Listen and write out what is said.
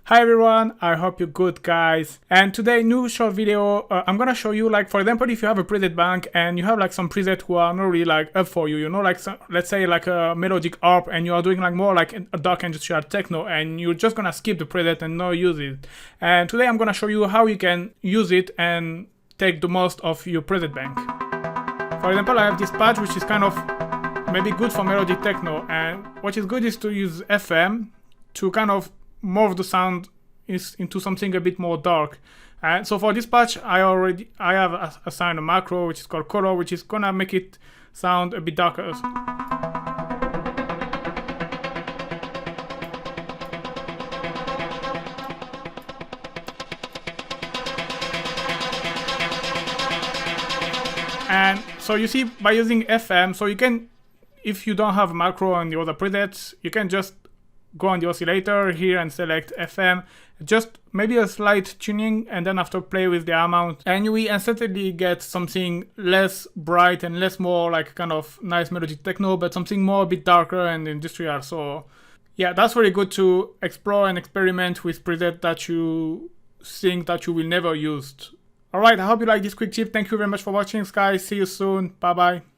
Hi everyone, I hope you're good guys. And today, new short video, I'm gonna show you, like, for example, if you have a preset bank and you have like some presets who are not really like up for you, you know, like let's say like a melodic harp, and you are doing like more like a dark industrial techno, and you're just gonna skip the preset and not use it. And today I'm gonna show you how you can use it and take the most of your preset bank. For example, I have this patch which is kind of maybe good for melodic techno, and what is good is to use FM to kind of morph the sound into something a bit more dark. And so for this patch, I have assigned a macro which is called color, which is gonna make it sound a bit darker. And so you see, by using FM, so you can, if you don't have macro on the other presets, you can just go on the oscillator here and select FM, just maybe a slight tuning, and then after play with the amount, and you will instantly get something less bright and less more like kind of nice melodic techno, but something more a bit darker and industrial. So yeah, that's really good to explore and experiment with presets that you think that you will never use. Alright, I hope you like this quick tip. Thank you very much for watching, guys. See you soon. Bye bye.